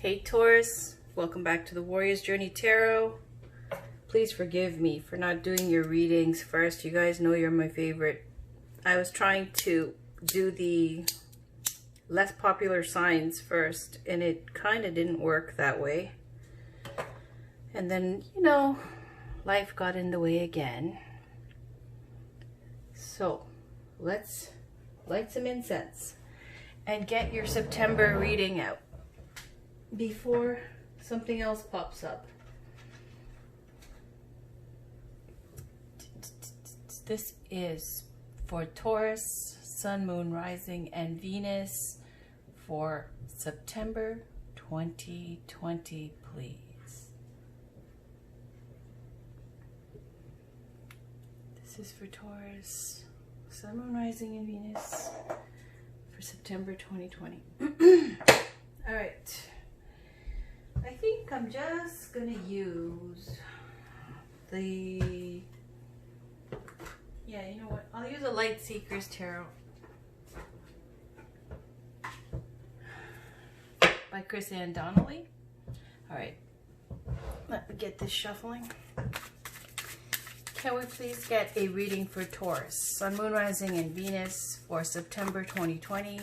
Hey Taurus, welcome back to the Warrior's Journey Tarot. Please forgive me for not doing your readings first. You guys know you're my favorite. I was trying to do the less popular signs first, and it kind of didn't work that way. And then, you know, life got in the way again. So let's light some incense and get your September reading out before something else pops up. This is for Taurus, Sun, Moon, Rising, and Venus for September 2020, please. This is for Taurus, Sun, Moon, Rising, and Venus for September 2020. All right. I think I'm just gonna use the, yeah, you know what? I'll use a Light Seekers Tarot by Chris Ann Donnelly. All right, let me get this shuffling. Can we please get a reading for Taurus, Sun, Moon, Rising, and Venus for September 2020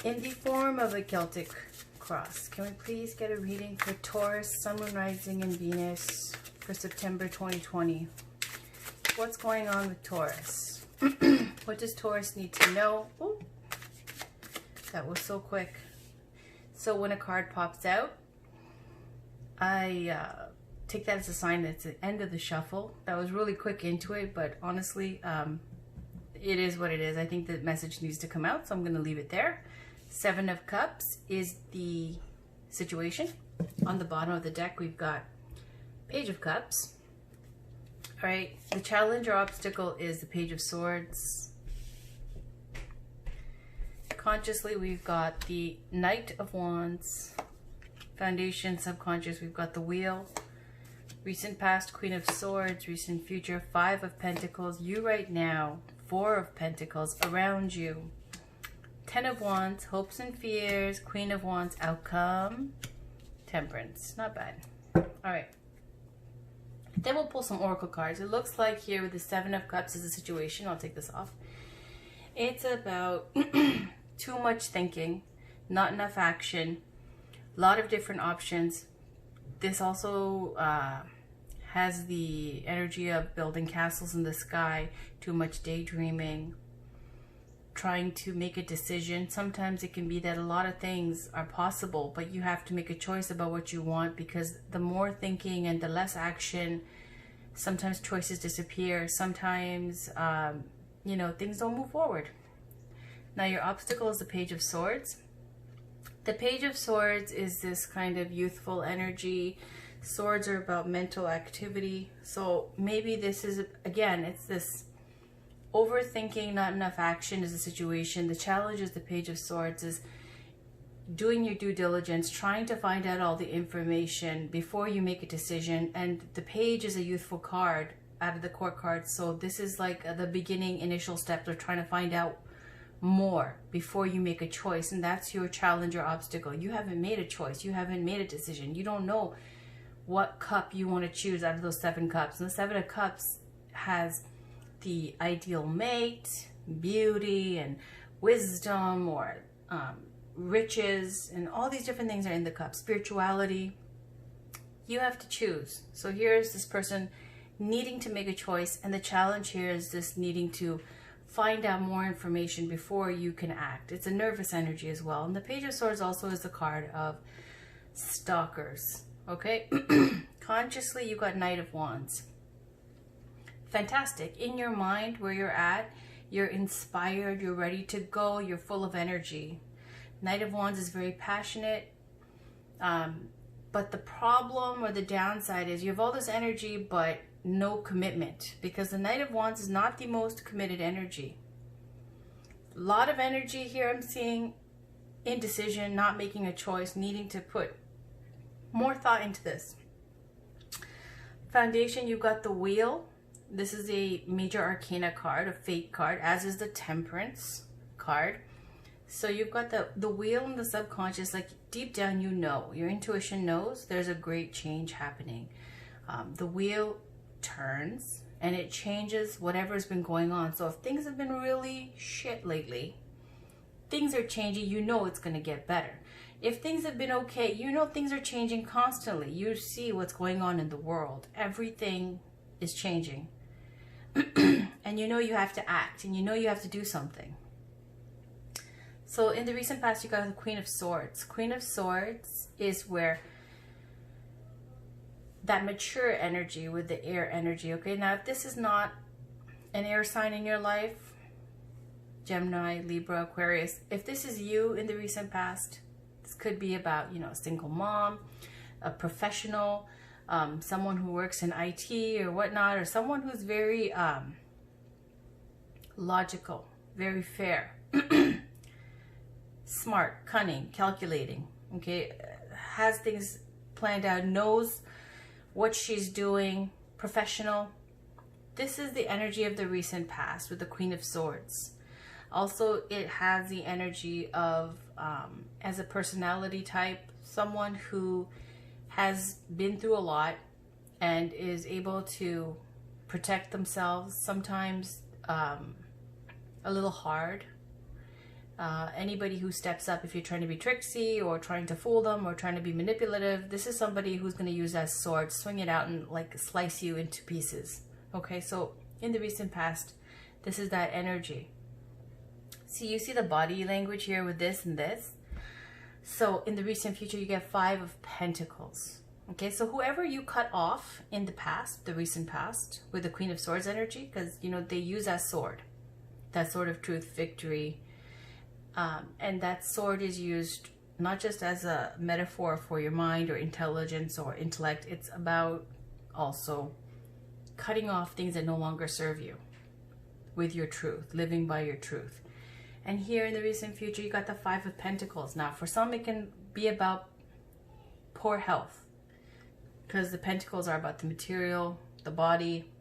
in the form of a Celtic cross? Can we please get a reading for Taurus, Sun, Moon, Rising, and Venus for September 2020? What's going on with Taurus? What does Taurus need to know? Ooh, that was so quick. So when a card pops out, I take that as a sign that it's the end of the shuffle. That was really quick into it, but honestly, it is what it is. I think the message needs to come out, so I'm going to leave it there. Seven of Cups is the situation. On the bottom of the deck, we've got Page of Cups. All right, the challenge or obstacle is the Page of Swords. Consciously, we've got the Knight of Wands. Foundation, subconscious, we've got the Wheel. Recent past, Queen of Swords. Recent future, Five of Pentacles. You right now, Four of Pentacles around you. Ten of Wands, hopes and fears. Queen of Wands, outcome. Temperance, not bad. All right. Then we'll pull some oracle cards. It looks like here with the Seven of Cups is the situation. I'll take this off. It's about too much thinking, not enough action, a lot of different options. This also has the energy of building castles in the sky, too much daydreaming, trying to make a decision. Sometimes it can be that a lot of things are possible, but you have to make a choice about what you want, because the more thinking and the less action, sometimes choices disappear. Sometimes, you know, things don't move forward. Now your obstacle is the Page of Swords. The Page of Swords is this kind of youthful energy. Swords are about mental activity. So maybe this is, again, it's this overthinking, not enough action is the situation. The challenge is the Page of Swords is doing your due diligence, trying to find out all the information before you make a decision. And the Page is a youthful card out of the Court cards. So this is like the beginning initial steps of trying to find out more before you make a choice. And that's your challenge or obstacle. You haven't made a choice. You haven't made a decision. You don't know what cup you want to choose out of those Seven Cups. And the Seven of Cups has the ideal mate, beauty, and wisdom, or riches, and all these different things are in the cup. Spirituality. You have to choose. So here's this person needing to make a choice, and the challenge here is this needing to find out more information before you can act. It's a nervous energy as well. And the Page of Swords also is the card of stalkers. Okay? Consciously, you've got Knight of Wands. Fantastic. In your mind, where you're at, you're inspired, you're ready to go, you're full of energy. Knight of Wands is very passionate, but the problem or the downside is you have all this energy, but no commitment, because the Knight of Wands is not the most committed energy. A lot of energy here I'm seeing, indecision, not making a choice, needing to put more thought into this. Foundation, you've got the Wheel. This is a major arcana card, a fate card, as is the Temperance card. So you've got the wheel and the subconscious, like deep down, you know, your intuition knows there's a great change happening. The wheel turns and it changes whatever's been going on. So if things have been really shit lately, things are changing, you know it's going to get better. If things have been okay, you know things are changing constantly. You see what's going on in the world. Everything is changing. And you know you have to act, and you know you have to do something. So in the recent past, you got the Queen of Swords. Queen of Swords is where that mature energy with the air energy. Okay, now if this is not an air sign in your life, Gemini, Libra, Aquarius, if this is you in the recent past, this could be about, you know, a single mom, a professional, someone who works in IT or whatnot, or someone who's very logical, very fair, smart, cunning, calculating, okay, has things planned out, knows what she's doing, professional. This is the energy of the recent past with the Queen of Swords. Also, it has the energy of, as a personality type, someone who has been through a lot and is able to protect themselves, sometimes a little hard. Anybody who steps up, if you're trying to be tricksy or trying to fool them or trying to be manipulative, this is somebody who's going to use that sword, swing it out and like slice you into pieces. Okay, so in the recent past, this is that energy. See, you see the body language here with this and this. So in the recent future, you get 5 of Pentacles. Okay, so whoever you cut off in the past, the recent past, with the Queen of Swords energy, because, you know, they use that sword of truth, victory. And that sword is used not just as a metaphor for your mind or intelligence or intellect. It's about also cutting off things that no longer serve you with your truth, living by your truth. And here in the recent future, you got the 5 of Pentacles. Now, for some, it can be about poor health, because the Pentacles are about the material, the body,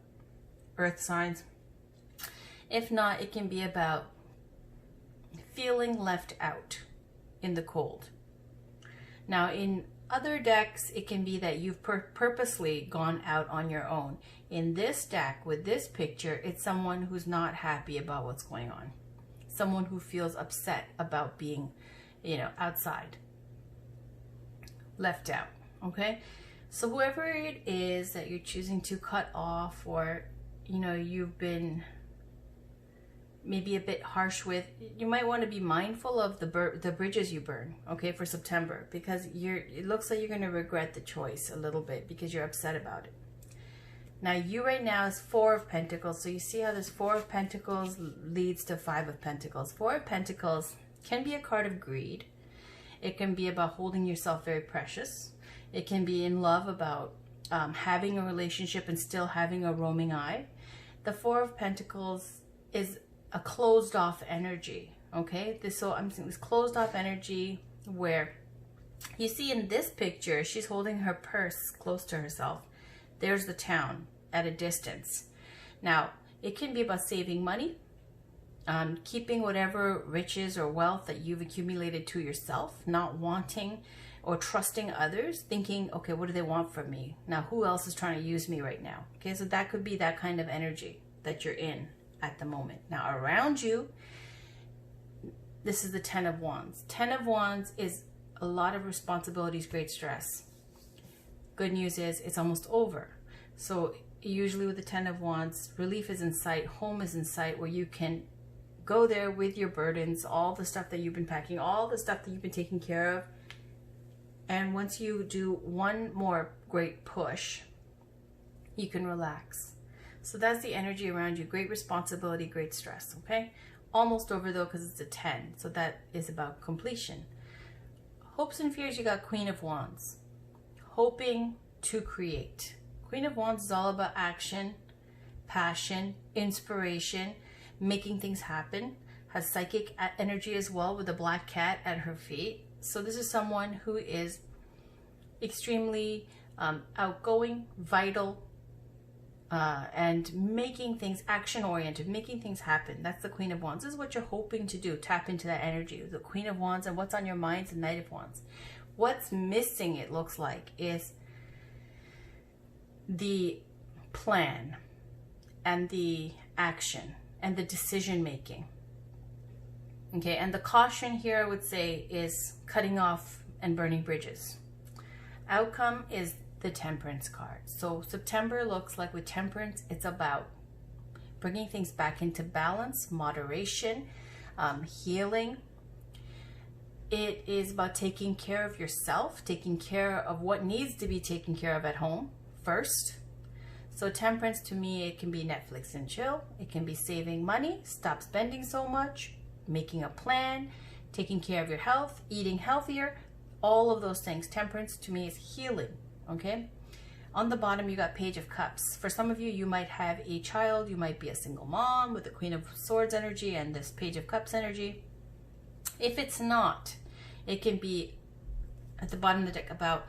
earth signs. If not, it can be about feeling left out in the cold. Now, in other decks, it can be that you've purposely gone out on your own. In this deck, with this picture, it's someone who's not happy about what's going on. Someone who feels upset about being, you know, outside, left out, okay? So whoever it is that you're choosing to cut off, or, you know, you've been maybe a bit harsh with, you might want to be mindful of the bridges you burn, okay, for September, because it looks like you're going to regret the choice a little bit because you're upset about it. Now, you right now is 4 of Pentacles. So you see how this 4 of Pentacles leads to 5 of Pentacles. 4 of Pentacles can be a card of greed. It can be about holding yourself very precious. It can be in love, about having a relationship and still having a roaming eye. The 4 of Pentacles is a closed off energy, okay? So I'm saying this closed off energy where you see in this picture, she's holding her purse close to herself. There's the town at a distance. Now, it can be about saving money, keeping whatever riches or wealth that you've accumulated to yourself, not wanting or trusting others, thinking, okay, what do they want from me? Now, who else is trying to use me right now? Okay, so that could be that kind of energy that you're in at the moment. Now, around you, this is the 10 of Wands. 10 of Wands is a lot of responsibilities, great stress. Good news is it's almost over. So usually with the 10 of Wands, relief is in sight, home is in sight, where you can go there with your burdens, all the stuff that you've been packing, all the stuff that you've been taking care of. And once you do one more great push, you can relax. So that's the energy around you. Great responsibility, great stress, okay? Almost over though, because it's a 10. So that is about completion. Hopes and fears, you got Queen of Wands. Hoping to create. Queen of Wands is all about action, passion, inspiration, making things happen. Has psychic energy as well with the black cat at her feet. So this is someone who is extremely outgoing, vital, and making things action-oriented, making things happen. That's the Queen of Wands. This is what you're hoping to do. Tap into that energy. The Queen of Wands, and what's on your mind is the Knight of Wands. What's missing, it looks like, is the plan and the action and the decision making. Okay, and the caution here, I would say, is cutting off and burning bridges. Outcome is the Temperance card. So September looks like, with Temperance, it's about bringing things back into balance, moderation, healing. It is about taking care of yourself, taking care of what needs to be taken care of at home first. So Temperance, to me, it can be Netflix and chill. It can be saving money, stop spending so much, making a plan, taking care of your health, eating healthier, all of those things. Temperance, to me, is healing. Okay, on the bottom you got Page of Cups. For some of you, you might have a child, you might be a single mom with the Queen of Swords energy and this Page of Cups energy. If it's not, it can be at the bottom of the deck about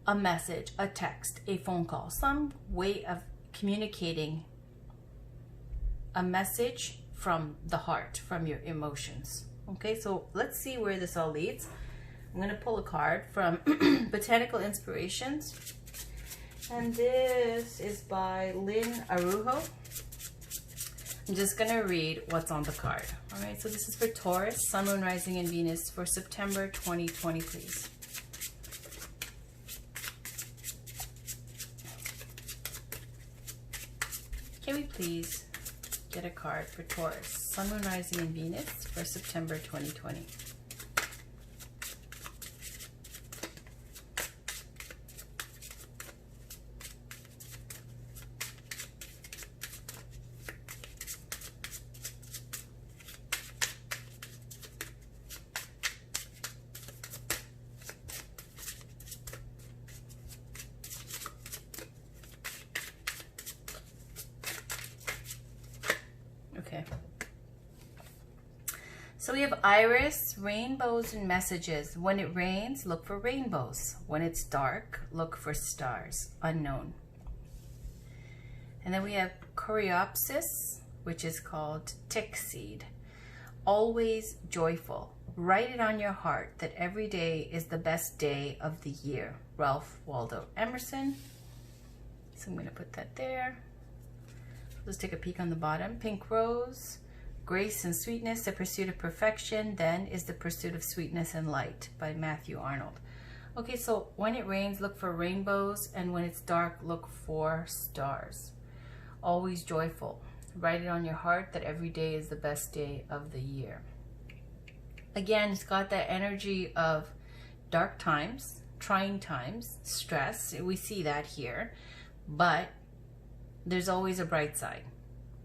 a message, a text, a phone call, some way of communicating a message from the heart, from your emotions. Okay, so let's see where this all leads. I'm going to pull a card from Botanical Inspirations, and this is by Lynn Arujo. I'm just going to read what's on the card. All right, so this is for Taurus, Sun, Moon, Rising, and Venus for September 2020, please. Can we please get a card for Taurus, Sun, Moon, Rising, and Venus for September 2020? Okay. So we have Iris, rainbows and messages. When it rains, look for rainbows. When it's dark, look for stars. Unknown. And then we have Coreopsis, which is called tick seed. Always joyful. Write it on your heart that every day is the best day of the year. Ralph Waldo Emerson. So I'm going to put that there. Let's take a peek on the bottom. Pink rose, grace and sweetness, the pursuit of perfection, then is the pursuit of sweetness and light, by Matthew Arnold. Okay, so when it rains, look for rainbows, and when it's dark, look for stars. Always joyful. Write it on your heart that every day is the best day of the year. Again, it's got that energy of dark times, trying times, stress. We see that here, but there's always a bright side.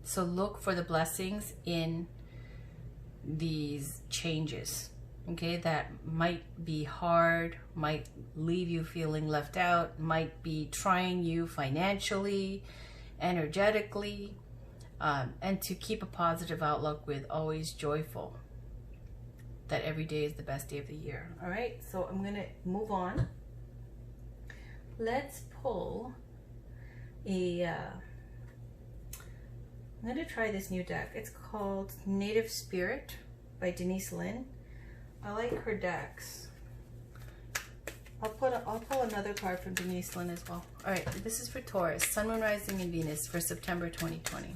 So look for the blessings in these changes, okay? That might be hard, might leave you feeling left out, might be trying you financially, energetically, and to keep a positive outlook with always joyful, that every day is the best day of the year. All right, so I'm gonna move on. Let's pull a I'm going to try this new deck. It's called Native Spirit by Denise Lynn. I like her decks. I'll pull another card from Denise Lynn as well. All right, this is for Taurus, Sun, Moon, Rising, and Venus for September 2020.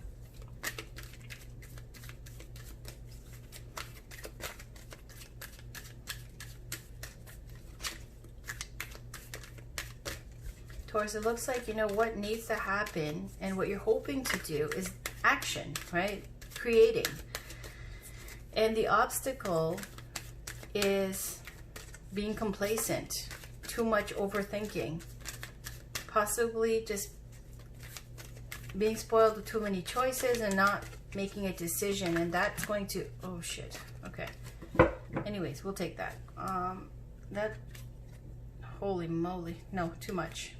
Taurus, it looks like, you know, what needs to happen and what you're hoping to do is action, right? Creating. And the obstacle is being complacent, too much overthinking, possibly just being spoiled with too many choices and not making a decision, and that's going to, oh shit, okay. Anyways, we'll take that. That, holy moly, no, too much.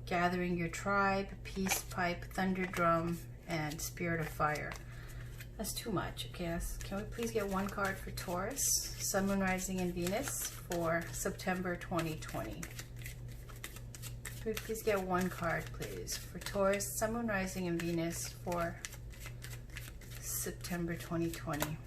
Gathering your tribe, peace pipe, thunder drum, and spirit of fire. That's too much. Okay, can we please get one card for Taurus, Sun, Moon, Rising, and Venus for September 2020? Can we please get one card, please, for Taurus, Sun, Moon, Rising, and Venus for September 2020?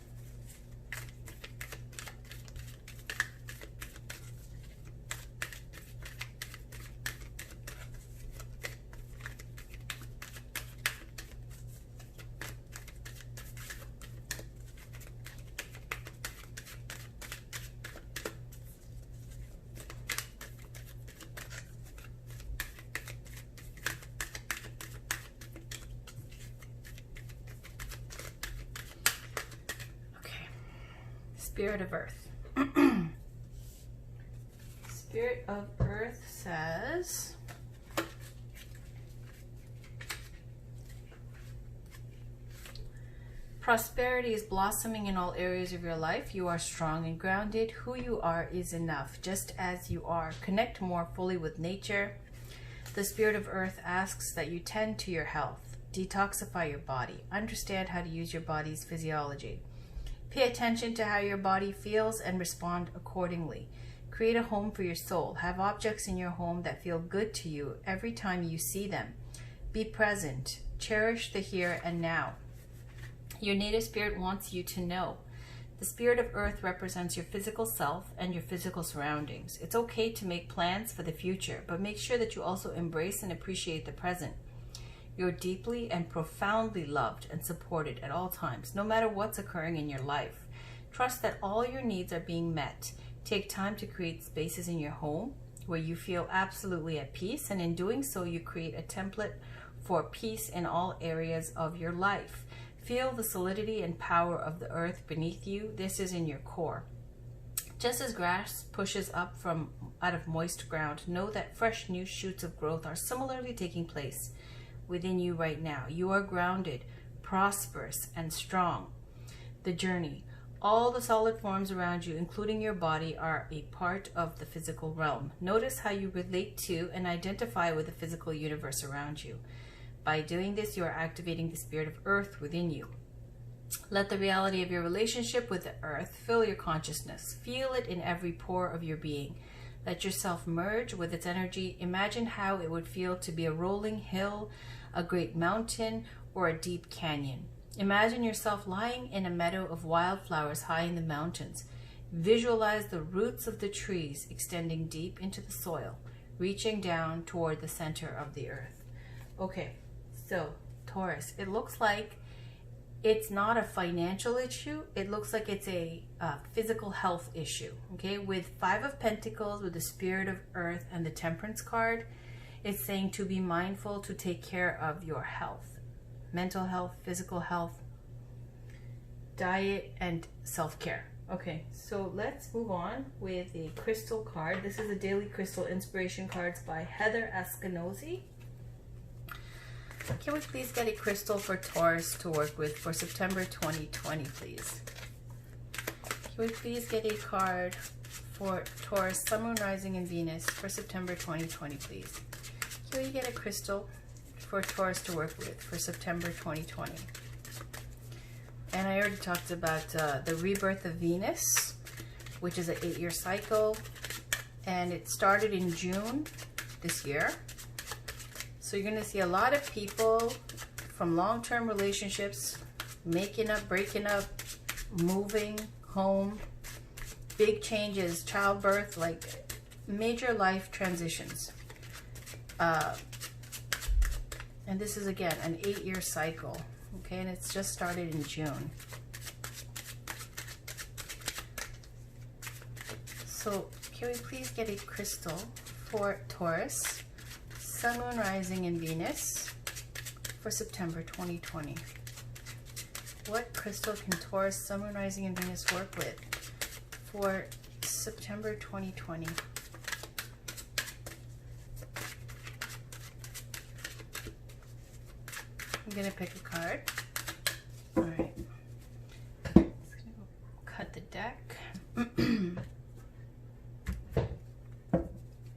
Spirit of Earth. Spirit of Earth says, prosperity is blossoming in all areas of your life. You are strong and grounded. Who you are is enough, just as you are. Connect more fully with nature. The Spirit of Earth asks that you tend to your health, detoxify your body, understand how to use your body's physiology. Pay attention to how your body feels and respond accordingly. Create a home for your soul. Have objects in your home that feel good to you every time you see them. Be present. Cherish the here and now. Your native spirit wants you to know. The Spirit of Earth represents your physical self and your physical surroundings. It's okay to make plans for the future, but make sure that you also embrace and appreciate the present. You're deeply and profoundly loved and supported at all times, no matter what's occurring in your life. Trust that all your needs are being met. Take time to create spaces in your home where you feel absolutely at peace, and in doing so, you create a template for peace in all areas of your life. Feel the solidity and power of the earth beneath you. This is in your core. Just as grass pushes up from out of moist ground, know that fresh new shoots of growth are similarly taking place within you right now. You are grounded, prosperous, and strong. The journey. All the solid forms around you, including your body, are a part of the physical realm. Notice how you relate to and identify with the physical universe around you. By doing this, you are activating the Spirit of Earth within you. Let the reality of your relationship with the earth fill your consciousness. Feel it in every pore of your being. Let yourself merge with its energy. Imagine how it would feel to be a rolling hill, a great mountain, or a deep canyon. Imagine yourself lying in a meadow of wildflowers high in the mountains. Visualize the roots of the trees extending deep into the soil, reaching down toward the center of the earth. Okay, so Taurus, it looks like it's not a financial issue. It looks like it's a physical health issue. Okay, with 5 of Pentacles, with the Spirit of Earth and the Temperance card, it's saying to be mindful to take care of your health, mental health, physical health, diet, and self-care. Okay, so let's move on with the crystal card. This is the Daily Crystal Inspiration Cards by Heather Ascanozzi. Can we please get a crystal for Taurus to work with for September 2020, please? Can we please get a card for Taurus, Sun, Moon, Rising, and Venus for September 2020, please? Can we get a crystal for Taurus to work with for September 2020? And I already talked about the rebirth of Venus, which is an 8-year cycle, and it started in June this year. So you're going to see a lot of people from long-term relationships making up, breaking up, moving home, big changes, childbirth, like major life transitions. And this is, again, an 8-year cycle. Okay, and it's just started in June. So can we please get a crystal for Taurus, Sun, Moon, Rising, and Venus for September 2020? What crystal can Taurus, Sun, Moon, Rising, and Venus work with for September 2020? I'm going to pick a card. All right. Just going to cut the deck.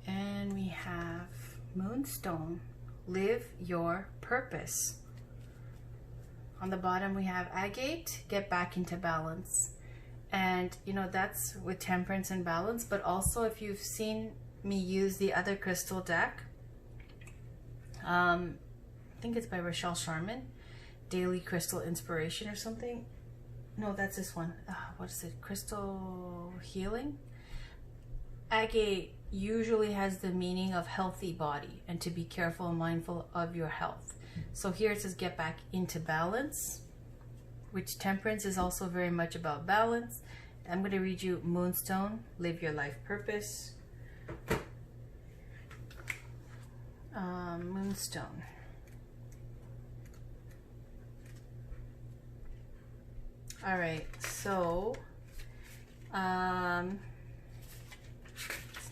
And we have Moonstone, live your purpose. On the bottom we have Agate, get back into balance. And you know, that's with temperance and balance, but also if you've seen me use the other crystal deck, I think it's by Rochelle Sharman. Daily Crystal Inspiration or something. No, that's this one. What is it? Crystal Healing. Agate usually has the meaning of healthy body and to be careful and mindful of your health. So here it says get back into balance, which temperance is also very much about balance. I'm going to read you Moonstone, Live Your Life Purpose. Moonstone. All right, so it's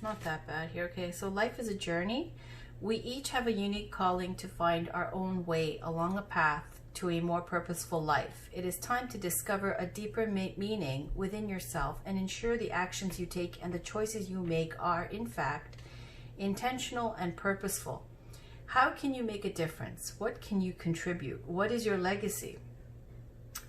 not that bad here. Okay, so life is a journey. We each have a unique calling to find our own way along a path to a more purposeful life. It is time to discover a deeper meaning within yourself and ensure the actions you take and the choices you make are, in fact, intentional and purposeful. How can you make a difference? What can you contribute? What is your legacy?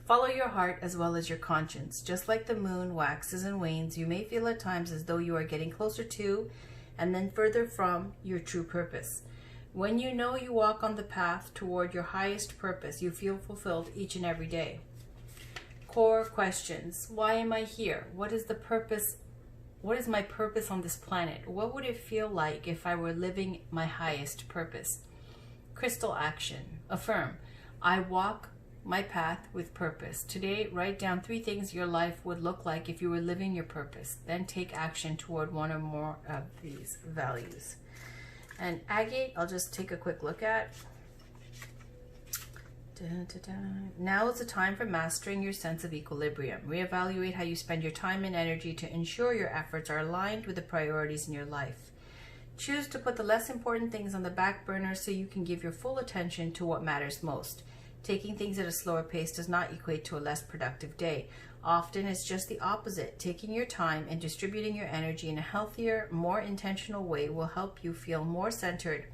Follow your heart as well as your conscience. Just like the moon waxes and wanes, you may feel at times as though you are getting closer to and then further from your true purpose. When you know you walk on the path toward your highest purpose, you feel fulfilled each and every day. Core questions. Why am I here? What is the purpose? What is my purpose on this planet? What would it feel like if I were living my highest purpose? Crystal action. Affirm. I walk my path with purpose. Today, write down 3 things your life would look like if you were living your purpose. Then take action toward one or more of these values. And agate, I'll just take a quick look at. Now is the time for mastering your sense of equilibrium. Reevaluate how you spend your time and energy to ensure your efforts are aligned with the priorities in your life. Choose to put the less important things on the back burner so you can give your full attention to what matters most. Taking things at a slower pace does not equate to a less productive day. Often it's just the opposite. Taking your time and distributing your energy in a healthier, more intentional way will help you feel more centered,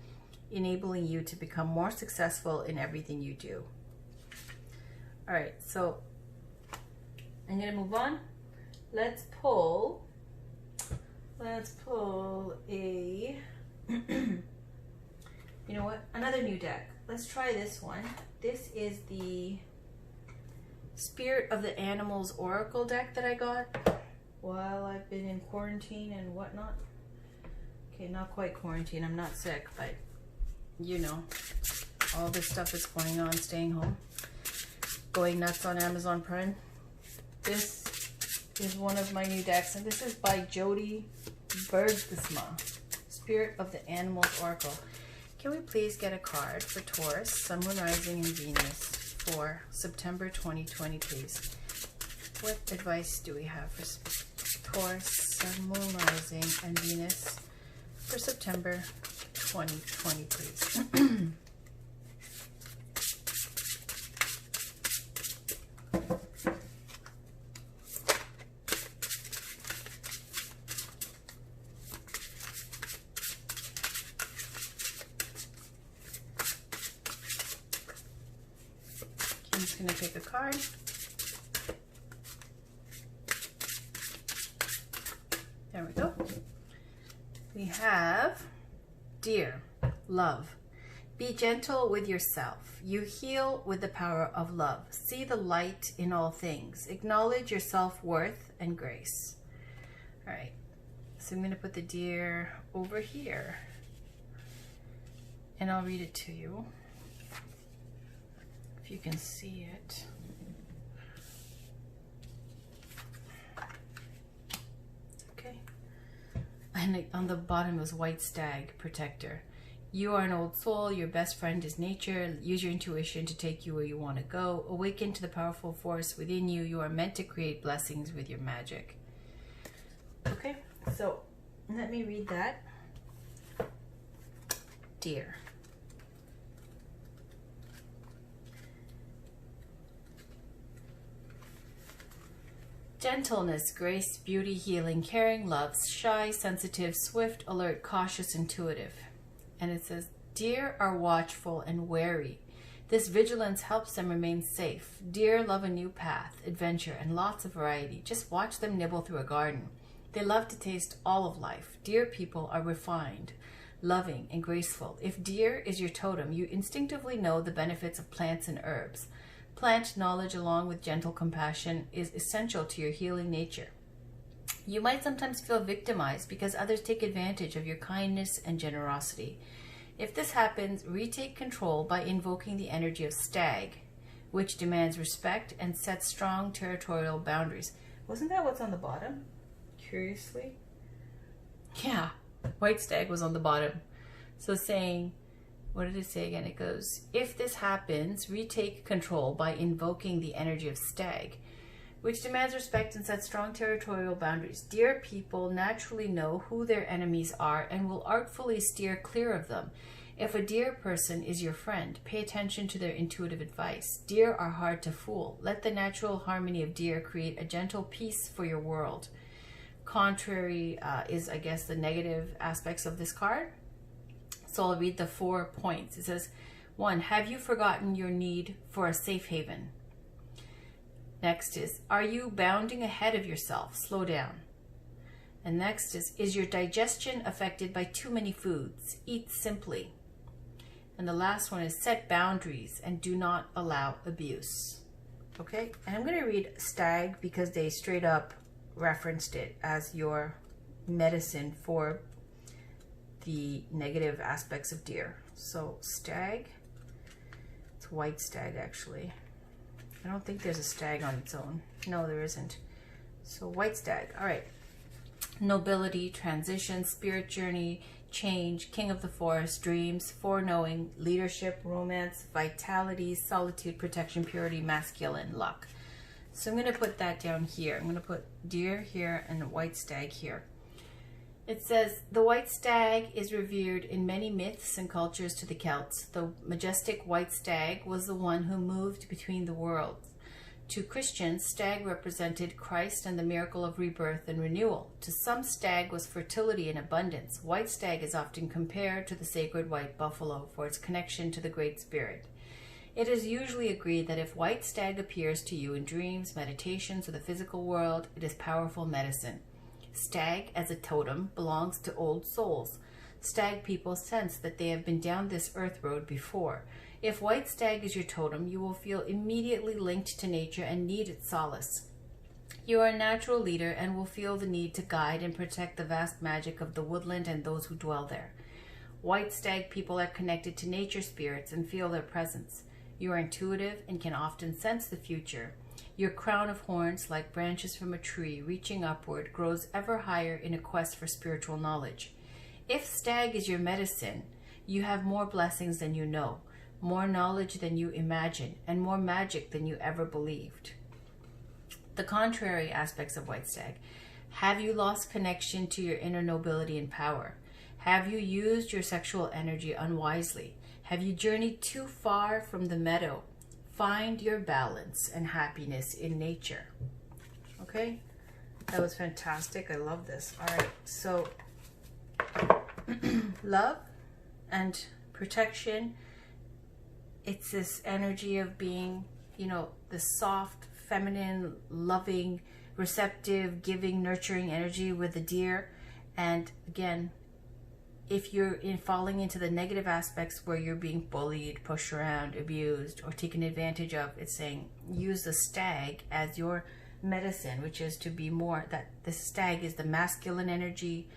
enabling you to become more successful in everything you do. All right, so I'm going to move on. Let's pull a, you know what, another new deck. Let's try this one. This is the Spirit of the Animals Oracle deck that I got while I've been in quarantine and whatnot. Okay, not quite quarantine. I'm not sick, but you know, all this stuff is going on, staying home, going nuts on Amazon Prime. This is one of my new decks, and this is by Jody Bergsma, Spirit of the Animals Oracle. Can we please get a card for Taurus, Sun, Moon, Rising, and Venus for September 2020, please? What advice do we have for Taurus, Sun, Moon, Rising, and Venus for September 2020, please? I'm just going to pick a card. There we go. We have Dear Love. Be gentle with yourself. You heal with the power of love. See the light in all things. Acknowledge your self-worth and grace. All right. So I'm going to put the deer over here. And I'll read it to you, if you can see it. Okay. And on the bottom is White Stag Protector. You are an old soul. Your best friend is nature. Use your intuition to take you where you want to go. Awaken to the powerful force within you. You are meant to create blessings with your magic. Okay, so let me read that. Dear. Gentleness, grace, beauty, healing, caring, love, shy, sensitive, swift, alert, cautious, intuitive. And it says, deer are watchful and wary. This vigilance helps them remain safe. Deer love a new path, adventure, and lots of variety. Just watch them nibble through a garden. They love to taste all of life. Deer people are refined, loving, and graceful. If deer is your totem, you instinctively know the benefits of plants and herbs. Plant knowledge along with gentle compassion is essential to your healing nature. You might sometimes feel victimized because others take advantage of your kindness and generosity. If this happens, retake control by invoking the energy of stag, which demands respect and sets strong territorial boundaries. Wasn't that what's on the bottom? Curiously. Yeah, white stag was on the bottom. So saying, what did it say again? It goes, if this happens, retake control by invoking the energy of stag, which demands respect and sets strong territorial boundaries. Deer people naturally know who their enemies are and will artfully steer clear of them. If a deer person is your friend, pay attention to their intuitive advice. Deer are hard to fool. Let the natural harmony of deer create a gentle peace for your world. Contrary is, I guess, the negative aspects of this card. So I'll read the 4 points. It says, 1, have you forgotten your need for a safe haven? Next are you bounding ahead of yourself? Slow down. And next is your digestion affected by too many foods? Eat simply. And the last one is set boundaries and do not allow abuse. Okay, and I'm going to read stag because they straight up referenced it as your medicine for the negative aspects of deer. So stag, it's white stag actually. I don't think there's a stag on its own. No, there isn't. So white stag, all right. Nobility, transition, spirit journey, change, king of the forest, dreams, foreknowing, leadership, romance, vitality, solitude, protection, purity, masculine, luck. So I'm going to put that down here. I'm going to put deer here and white stag here. It says, the white stag is revered in many myths and cultures to the Celts. The majestic white stag was the one who moved between the worlds. To Christians, stag represented Christ and the miracle of rebirth and renewal. To some, stag was fertility and abundance. White stag is often compared to the sacred white buffalo for its connection to the Great Spirit. It is usually agreed that if white stag appears to you in dreams, meditations, or the physical world, it is powerful medicine. Stag, as a totem, belongs to old souls. Stag people sense that they have been down this earth road before. If white stag is your totem, you will feel immediately linked to nature and need its solace. You are a natural leader and will feel the need to guide and protect the vast magic of the woodland and those who dwell there. White stag people are connected to nature spirits and feel their presence. You are intuitive and can often sense the future. Your crown of horns, like branches from a tree reaching upward, grows ever higher in a quest for spiritual knowledge. If stag is your medicine, you have more blessings than you know, more knowledge than you imagine, and more magic than you ever believed. The contrary aspects of white stag. Have you lost connection to your inner nobility and power? Have you used your sexual energy unwisely? Have you journeyed too far from the meadow? Find your balance and happiness in nature. Okay, that was fantastic. I love this. All right, so love and protection. It's this energy of being, you know, the soft, feminine, loving, receptive, giving, nurturing energy with the deer. And again, if you're falling into the negative aspects where you're being bullied, pushed around, abused, or taken advantage of, it's saying use the stag as your medicine, which is to be more, that the stag is the masculine energy,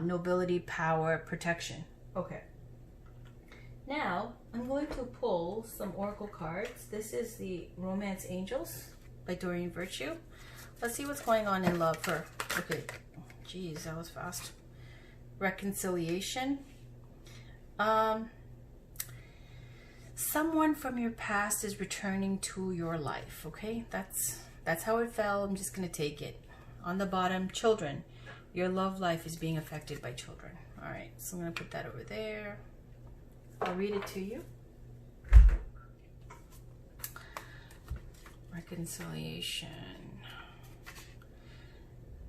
nobility, power, protection. Okay. Now, I'm going to pull some oracle cards. This is the Romance Angels by Doreen Virtue. Let's see what's going on in love for, okay, geez, that was fast. Reconciliation. Someone from your past is returning to your life. Okay, that's how it fell. I'm just going to take it. On the bottom, children. Your love life is being affected by children. All right, so I'm going to put that over there. I'll read it to you. Reconciliation.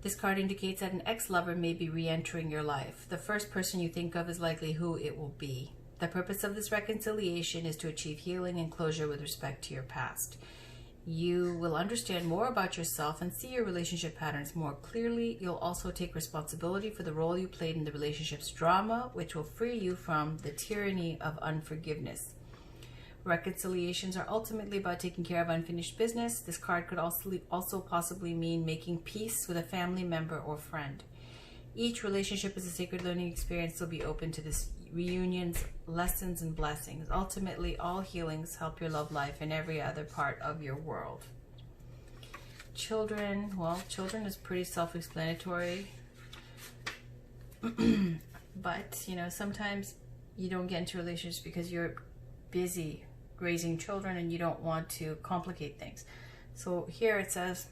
This card indicates that an ex-lover may be re-entering your life. The first person you think of is likely who it will be. The purpose of this reconciliation is to achieve healing and closure with respect to your past. You will understand more about yourself and see your relationship patterns more clearly. You'll also take responsibility for the role you played in the relationship's drama, which will free you from the tyranny of unforgiveness. Reconciliations are ultimately about taking care of unfinished business. This card could also possibly mean making peace with a family member or friend. Each relationship is a sacred learning experience, so be open to this reunions, lessons, and blessings. Ultimately, all healings help your love life and every other part of your world. Children, well, children is pretty self-explanatory. But, you know, sometimes you don't get into relationships because you're busy raising children and you don't want to complicate things. So here it says,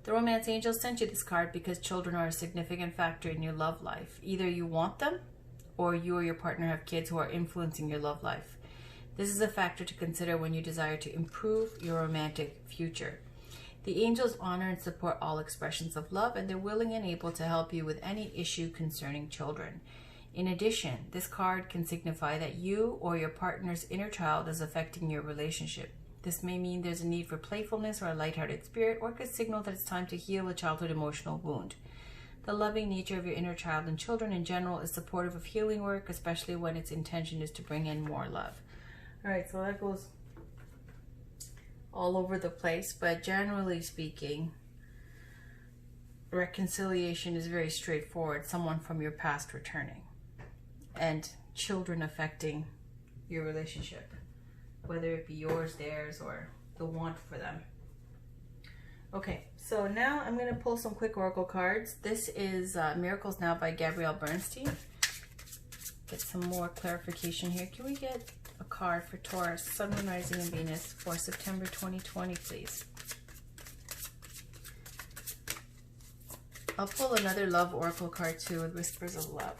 the romance angels sent you this card because children are a significant factor in your love life. Either you want them or you or your partner have kids who are influencing your love life. This is a factor to consider when you desire to improve your romantic future. The angels honor and support all expressions of love, and they're willing and able to help you with any issue concerning children. In addition, this card can signify that you or your partner's inner child is affecting your relationship. This may mean there's a need for playfulness or a lighthearted spirit, or could signal that it's time to heal a childhood emotional wound. The loving nature of your inner child and children in general is supportive of healing work, especially when its intention is to bring in more love. All right, so that goes all over the place, but generally speaking, reconciliation is very straightforward. Someone from your past returning, and children affecting your relationship, whether it be yours, theirs, or the want for them. Okay, so now I'm going to pull some quick oracle cards. This is Miracles Now by Gabrielle Bernstein. Get some more clarification here. Can we get a card for Taurus, Sun, Moon, Rising, and Venus for September 2020, please? I'll pull another love oracle card too with Whispers of Love.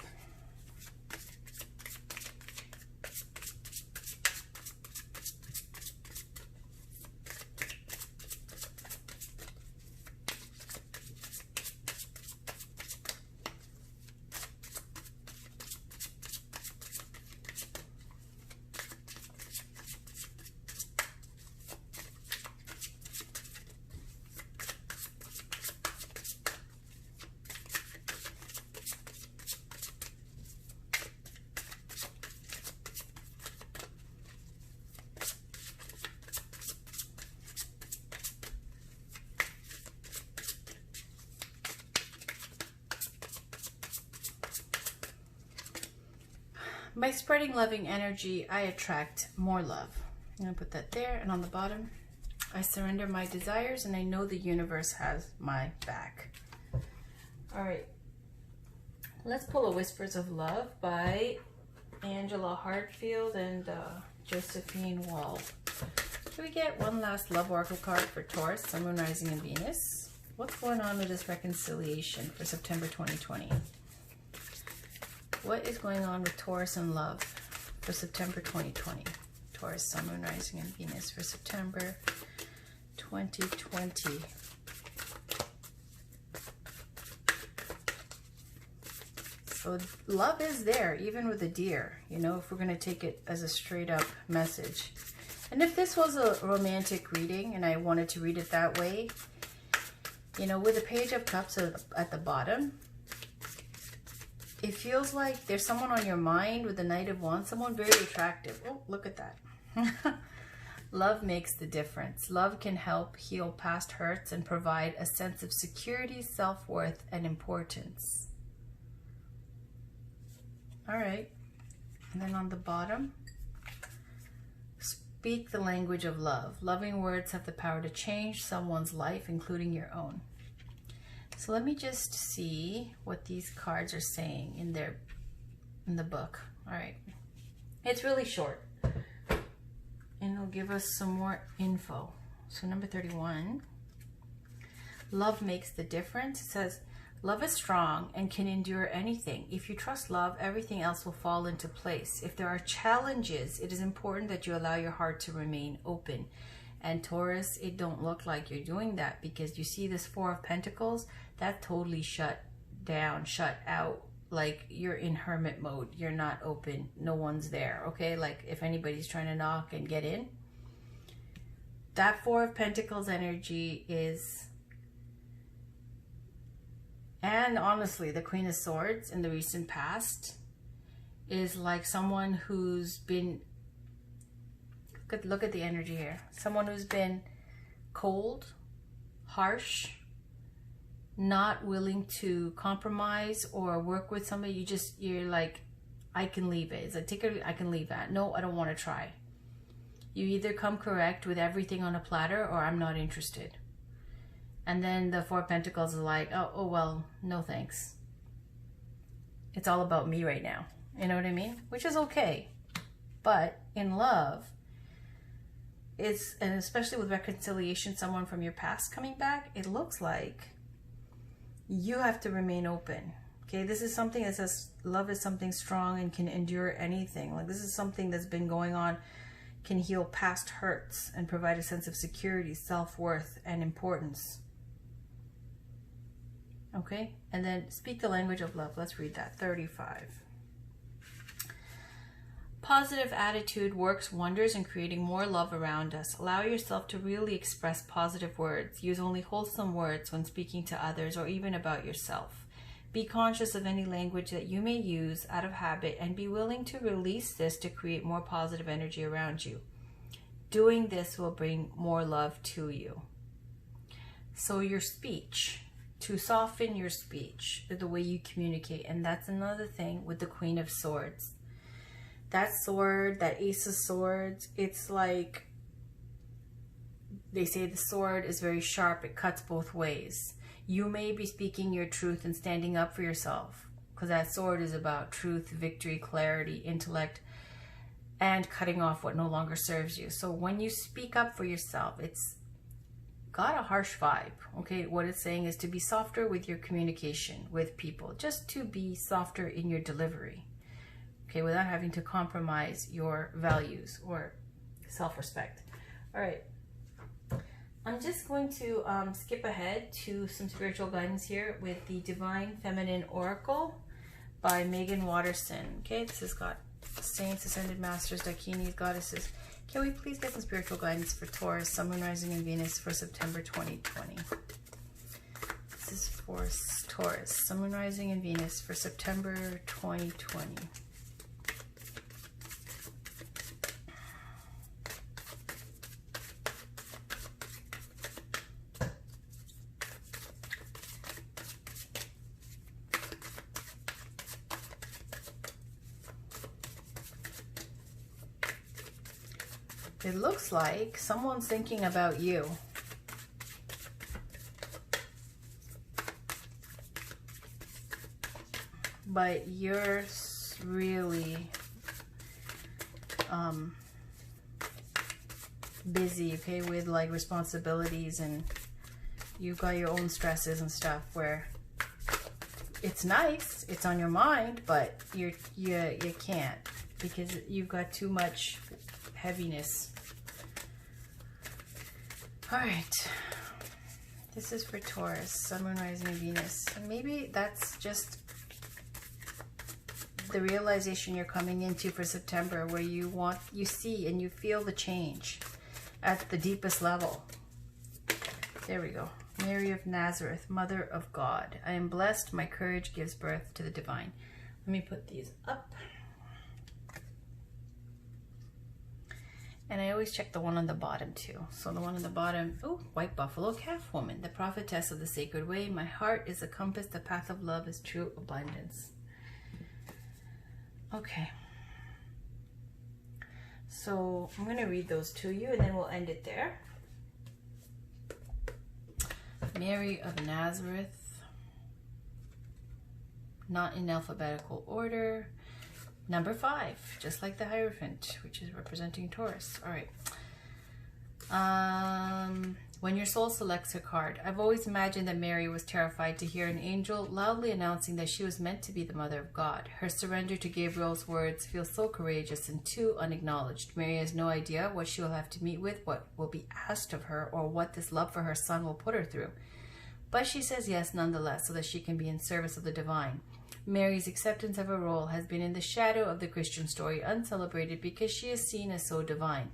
By spreading loving energy, I attract more love. I'm going to put that there. And on the bottom, I surrender my desires and I know the universe has my back. All right. Let's pull a Whispers of Love by Angela Hartfield and Josephine Wall. Can we get one last love oracle card for Taurus, Sun, Moon, Rising, and Venus? What's going on with this reconciliation for September 2020? What is going on with Taurus and love for September 2020? Taurus, Sun, Moon, Rising, and Venus for September 2020. So love is there, even with a deer, you know, if we're going to take it as a straight up message. And if this was a romantic reading and I wanted to read it that way, you know, with the Page of Cups at the bottom, it feels like there's someone on your mind with the Knight of Wands, someone very attractive. Oh, look at that. Love makes the difference. Love can help heal past hurts and provide a sense of security, self-worth, and importance. All right. And then on the bottom, speak the language of love. Loving words have the power to change someone's life, including your own. So let me just see what these cards are saying in the book. All right. It's really short. And it'll give us some more info. So number 31. Love makes the difference. It says, love is strong and can endure anything. If you trust love, everything else will fall into place. If there are challenges, it is important that you allow your heart to remain open. And Taurus, it don't look like you're doing that, because you see this Four of Pentacles, that totally shut down, shut out. Like you're in hermit mode. You're not open. No one's there. Okay. Like if anybody's trying to knock and get in, that Four of Pentacles energy is, and honestly, the Queen of Swords in the recent past is like someone who's been, look at the energy here. Someone who's been cold, harsh, not willing to compromise or work with somebody. You're like, I can leave it. It's like, I can leave that. No, I don't want to try. You either come correct with everything on a platter, or I'm not interested. And then the Four of Pentacles is like, oh well, no thanks. It's all about me right now. You know what I mean? Which is okay. But in love, and especially with reconciliation, someone from your past coming back, it looks like you have to remain open. Okay, this is something that says love is something strong and can endure anything. Like, this is something that's been going on, can heal past hurts and provide a sense of security, self-worth, and importance. Okay, and then speak the language of love. Let's read that. 35. Positive attitude works wonders in creating more love around us. Allow yourself to really express positive words. Use only wholesome words when speaking to others or even about yourself. Be conscious of any language that you may use out of habit and be willing to release this to create more positive energy around you. Doing this will bring more love to you. So your speech, to soften your speech, the way you communicate, and that's another thing with the Queen of Swords. That sword, that Ace of Swords, it's like, they say the sword is very sharp, it cuts both ways. You may be speaking your truth and standing up for yourself, because that sword is about truth, victory, clarity, intellect, and cutting off what no longer serves you. So when you speak up for yourself, it's got a harsh vibe. Okay, what it's saying is to be softer with your communication with people, just to be softer in your delivery. Okay, without having to compromise your values or self-respect. All right. I'm just going to skip ahead to some spiritual guidance here with the Divine Feminine Oracle by Megan Watterson. Okay, this has got Saints, Ascended Masters, Dakinis, Goddesses. Can we please get some spiritual guidance for Taurus, Sun, Moon, Rising, and Venus for September 2020? This is for Taurus, Sun, Moon, Rising, and Venus for September 2020. It looks like someone's thinking about you. But you're really busy, okay, with like responsibilities, and you've got your own stresses and stuff where it's nice, it's on your mind, but you can't, because you've got too much heaviness. All right, this is for Taurus, Sun, Moon, Rising, and Venus. And maybe that's just the realization you're coming into for September, where you see and you feel the change at the deepest level. There we go. Mary of Nazareth, Mother of God. I am blessed. My courage gives birth to the divine. Let me put these up. And I always check the one on the bottom too. So the one on the bottom, oh, White Buffalo Calf Woman, the prophetess of the sacred way. My heart is a compass, the path of love is true abundance. Okay. So I'm going to read those to you and then we'll end it there. Mary of Nazareth, not in alphabetical order. Number 5, just like the Hierophant, which is representing Taurus. All right. When your soul selects a card, I've always imagined that Mary was terrified to hear an angel loudly announcing that she was meant to be the Mother of God. Her surrender to Gabriel's words feels so courageous and too unacknowledged. Mary has no idea what she will have to meet with, what will be asked of her, or what this love for her son will put her through. But she says yes nonetheless, so that she can be in service of the divine. Mary's acceptance of her role has been in the shadow of the Christian story, uncelebrated because she is seen as so divine.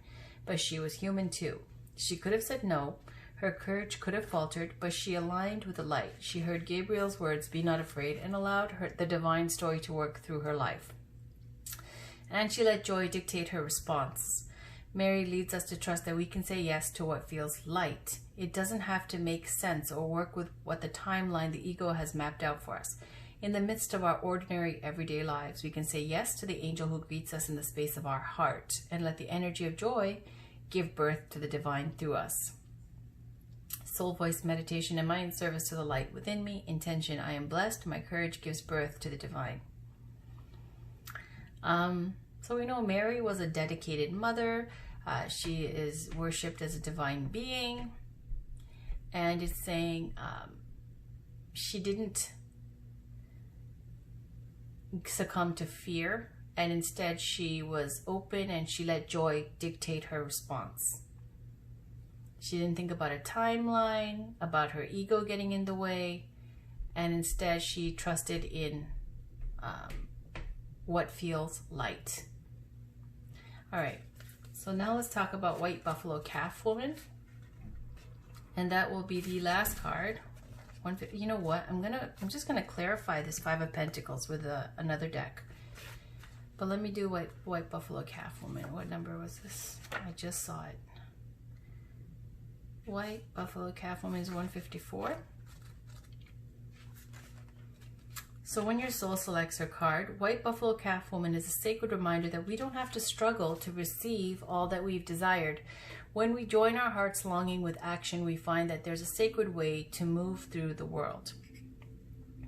But she was human too. She could have said no. Her courage could have faltered, but she aligned with the light. She heard Gabriel's words, "Be not afraid," and allowed the divine story to work through her life. And she let joy dictate her response. Mary leads us to trust that we can say yes to what feels light. It doesn't have to make sense or work with what the timeline the ego has mapped out for us. In the midst of our ordinary everyday lives, we can say yes to the angel who greets us in the space of our heart and let the energy of joy give birth to the divine through us. Soul voice meditation. Am I in service to the light within me? Intention. I am blessed. My courage gives birth to the divine. So we know Mary was a dedicated mother. She is worshipped as a divine being. And it's saying she didn't succumb to fear. And instead she was open and she let joy dictate her response. She didn't think about a timeline, about her ego getting in the way, and instead she trusted in what feels light. All right, so now let's talk about White Buffalo Calf Woman, and that will be the last card. You know what? I'm just gonna clarify this Five of Pentacles with another deck. But let me do White Buffalo Calf Woman. What number was this? I just saw it. White Buffalo Calf Woman is 154. So when your soul selects her card, White Buffalo Calf Woman is a sacred reminder that we don't have to struggle to receive all that we've desired. When we join our heart's longing with action, we find that there's a sacred way to move through the world.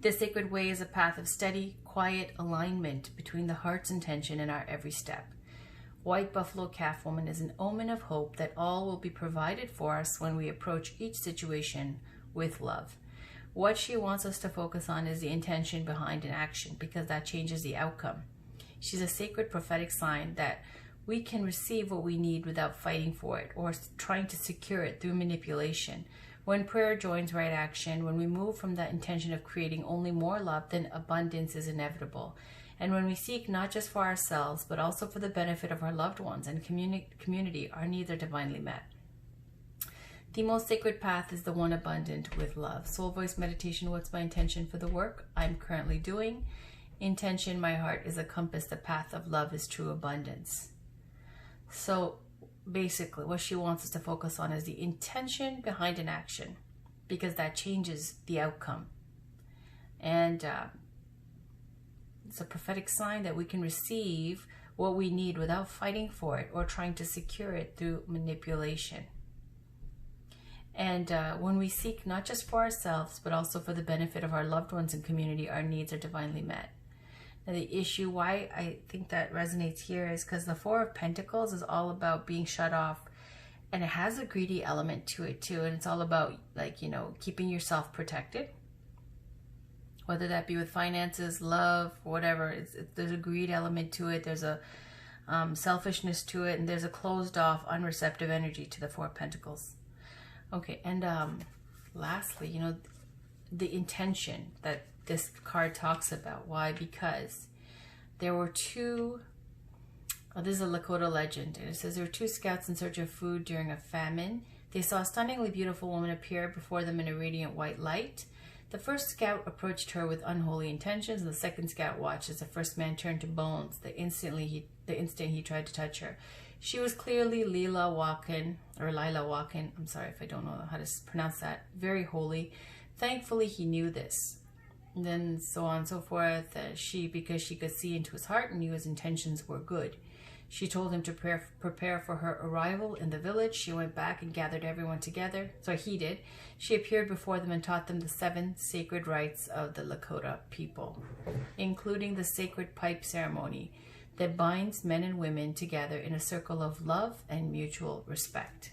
This sacred way is a path of steady, quiet alignment between the heart's intention and our every step. White Buffalo Calf Woman is an omen of hope that all will be provided for us when we approach each situation with love. What she wants us to focus on is the intention behind an action, because that changes the outcome. She's a sacred prophetic sign that we can receive what we need without fighting for it or trying to secure it through manipulation. When prayer joins right action, when we move from that intention of creating only more love, then abundance is inevitable. And when we seek not just for ourselves, but also for the benefit of our loved ones and community, our needs are divinely met. The most sacred path is the one abundant with love. Soul voice meditation. What's my intention for the work I'm currently doing? Intention, my heart is a compass. The path of love is true abundance. So basically what she wants us to focus on is the intention behind an action, because that changes the outcome. And it's a prophetic sign that we can receive what we need without fighting for it or trying to secure it through manipulation. And when we seek not just for ourselves, but also for the benefit of our loved ones and community, our needs are divinely met. Now the issue, why I think that resonates here, is because the Four of Pentacles is all about being shut off. And it has a greedy element to it too. And it's all about, like, you know, keeping yourself protected. Whether that be with finances, love, whatever. There's a greed element to it. There's a selfishness to it. And there's a closed off, unreceptive energy to the Four of Pentacles. Okay, and lastly, you know, the intention that this card talks about. Why? Because there were two, this is a Lakota legend, and it says there were two scouts in search of food during a famine. They saw a stunningly beautiful woman appear before them in a radiant white light. The first scout approached her with unholy intentions, and the second scout watched as the first man turned to bones the instant he tried to touch her. She was clearly Lila Wakin, I'm sorry if I don't know how to pronounce that, very holy. Thankfully, he knew this. And then so on and so forth. Because she could see into his heart and knew his intentions were good. She told him to prepare for her arrival in the village. She went back and gathered everyone together. So he did. She appeared before them and taught them the 7 sacred rites of the Lakota people, including the sacred pipe ceremony that binds men and women together in a circle of love and mutual respect.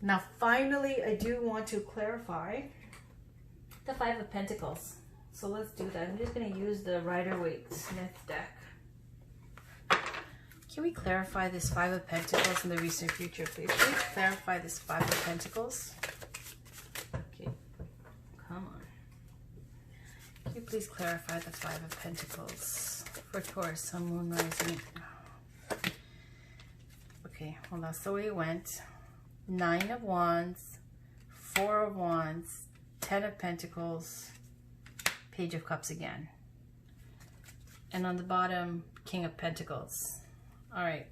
Now, finally, I do want to clarify the Five of Pentacles. So let's do that. I'm just going to use the Rider-Waite-Smith deck. Can we clarify this Five of Pentacles in the recent future, please? Please clarify this Five of Pentacles. Okay, come on. Can you please clarify the Five of Pentacles for Taurus, Sun, Moon, Rising? Okay, well, that's the way it went. Nine of Wands, Four of Wands, Ten of Pentacles, Page of Cups again. And on the bottom, King of Pentacles. All right.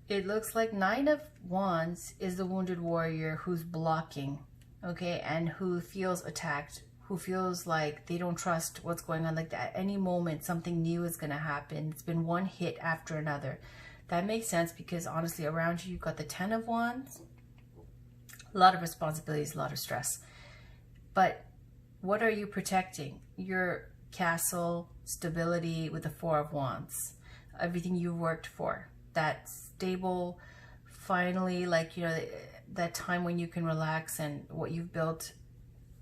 It looks like Nine of Wands is the wounded warrior who's blocking, okay, and who feels attacked, who feels like they don't trust what's going on, like at any moment something new is going to happen. It's been one hit after another. That makes sense because honestly, around you, you've got the Ten of Wands, a lot of responsibilities, a lot of stress. But what are you protecting? Your castle, stability with the Four of Wands, everything you worked for, that stable, finally, like, you know, that time when you can relax and what you've built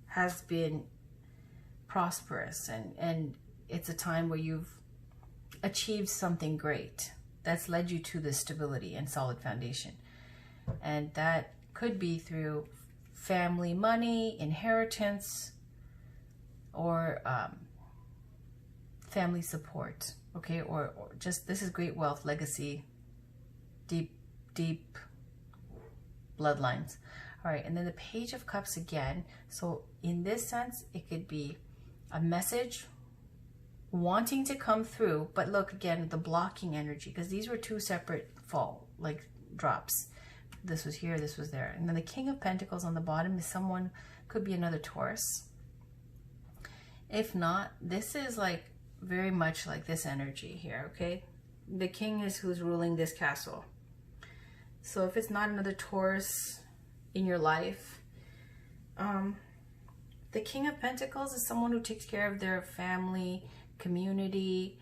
has been prosperous, and it's a time where you've achieved something great that's led you to this stability and solid foundation. And that could be through family money, inheritance, or family support, okay, or just, this is great wealth, legacy, deep bloodlines. All right, and then the Page of Cups again. So in this sense, it could be a message wanting to come through, but look again, the blocking energy, because these were two separate drops. This was here, this was there. And then the King of Pentacles on the bottom is someone, could be another Taurus. If not, this is like very much like this energy here, okay? The king is who's ruling this castle. So if it's not another Taurus in your life, the King of Pentacles is someone who takes care of their family, community,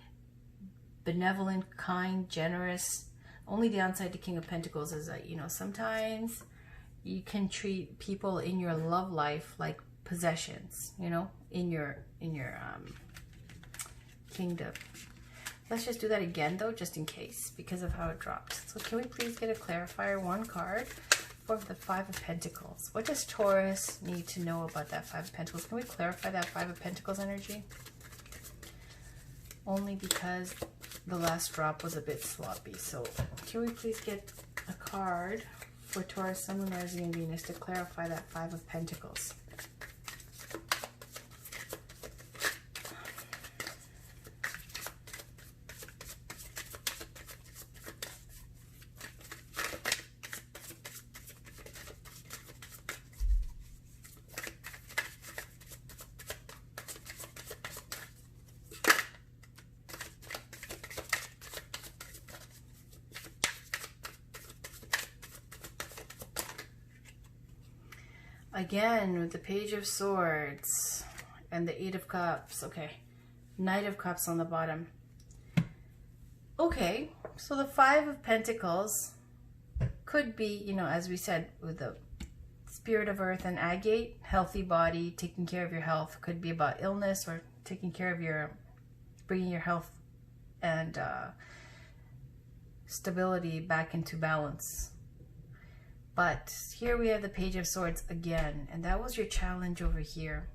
benevolent, kind, generous. Only downside to King of Pentacles is that, you know, sometimes you can treat people in your love life like possessions, you know, in your kingdom. Let's just do that again though, just in case, because of how it dropped. So can we please get a clarifier, one card for the Five of Pentacles? What does Taurus need to know about that Five of Pentacles? Can we clarify that Five of Pentacles energy? Only because the last drop was a bit sloppy. So can we please get a card for Taurus, Sun, Moon, Rising, and Venus to clarify that Five of Pentacles? Again, with the Page of Swords and the Eight of Cups. Okay, Knight of Cups on the bottom. Okay, so the Five of Pentacles could be, you know, as we said, with the Spirit of Earth and Agate, healthy body, taking care of your health. Could be about illness or taking care of your, bringing your health and stability back into balance. But here we have the Page of Swords again, and that was your challenge over here.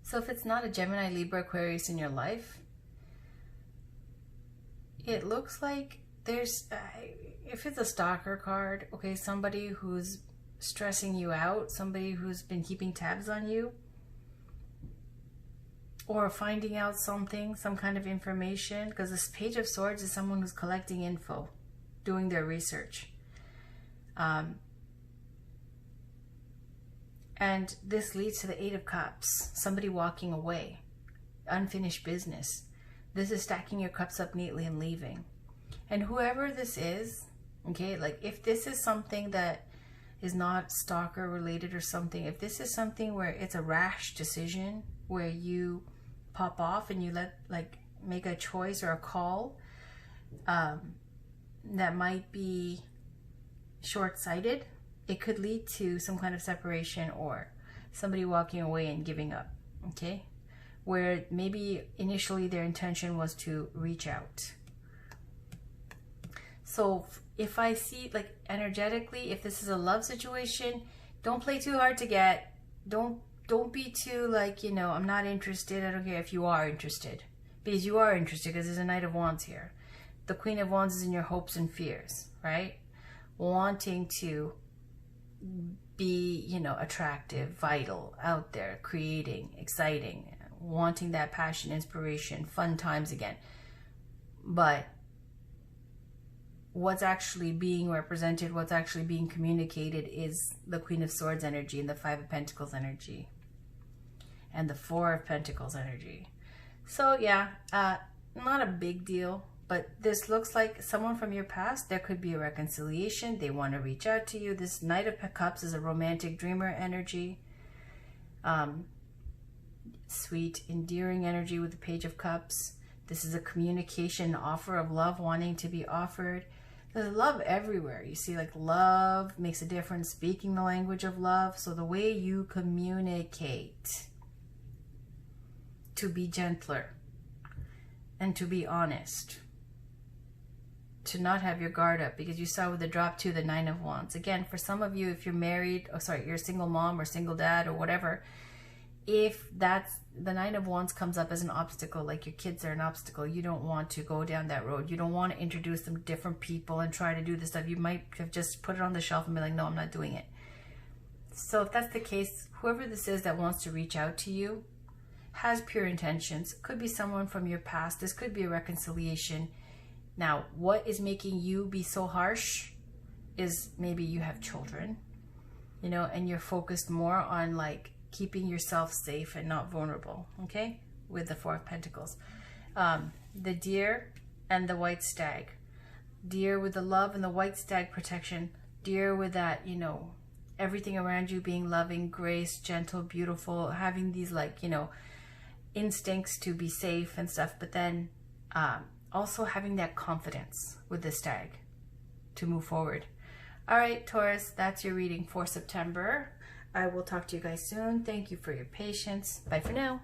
So if it's not a Gemini, Libra, Aquarius in your life, it looks like there's, if it's a stalker card, okay, somebody who's stressing you out, somebody who's been keeping tabs on you, or finding out something, some kind of information, because this Page of Swords is someone who's collecting info, doing their research. And this leads to the Eight of Cups, somebody walking away, unfinished business. This is stacking your cups up neatly and leaving. And whoever this is, okay, like if this is something that is not stalker related or something, if this is something where it's a rash decision, where you pop off and you make a choice or a call that might be short-sighted, it could lead to some kind of separation or somebody walking away and giving up, okay? Where maybe initially their intention was to reach out. So if I see, like, energetically, if this is a love situation, don't play too hard to get. Don't be too, like, you know, I'm not interested. I don't care if you are interested. because you are interested, because there's a Knight of Wands here. The Queen of Wands is in your hopes and fears, right? Wanting to be, you know, attractive, vital, out there, creating, exciting, wanting that passion, inspiration, fun times again. But what's actually being represented, what's actually being communicated is the Queen of Swords energy and the Five of Pentacles energy and the Four of Pentacles energy. So yeah, not a big deal, but this looks like someone from your past. There could be a reconciliation. They want to reach out to you. This Knight of Cups is a romantic dreamer energy. Sweet, endearing energy with the Page of Cups. This is a communication, offer of love wanting to be offered. There's love everywhere. You see, like, love makes a difference, speaking the language of love. So the way you communicate, to be gentler and to be honest, to not have your guard up, because you saw with the drop to the Nine of Wands. Again, for some of you, if you're married, or sorry, you're a single mom or single dad or whatever, if that's the Nine of Wands comes up as an obstacle, like your kids are an obstacle, you don't want to go down that road. You don't want to introduce them to different people and try to do this stuff. You might have just put it on the shelf and be like, no, I'm not doing it. So if that's the case, whoever this is that wants to reach out to you has pure intentions. Could be someone from your past. This could be a reconciliation. Now, what is making you be so harsh is maybe you have children, you know, and you're focused more on like keeping yourself safe and not vulnerable, okay, with the Four of Pentacles. The Deer and the White Stag. Deer with the love and the White Stag protection. Deer with that, you know, everything around you being loving, grace, gentle, beautiful, having these, like, you know, instincts to be safe and stuff, but then also having that confidence with the Stag to move forward. All right, Taurus, that's your reading for September. I will talk to you guys soon. Thank you for your patience. Bye for now.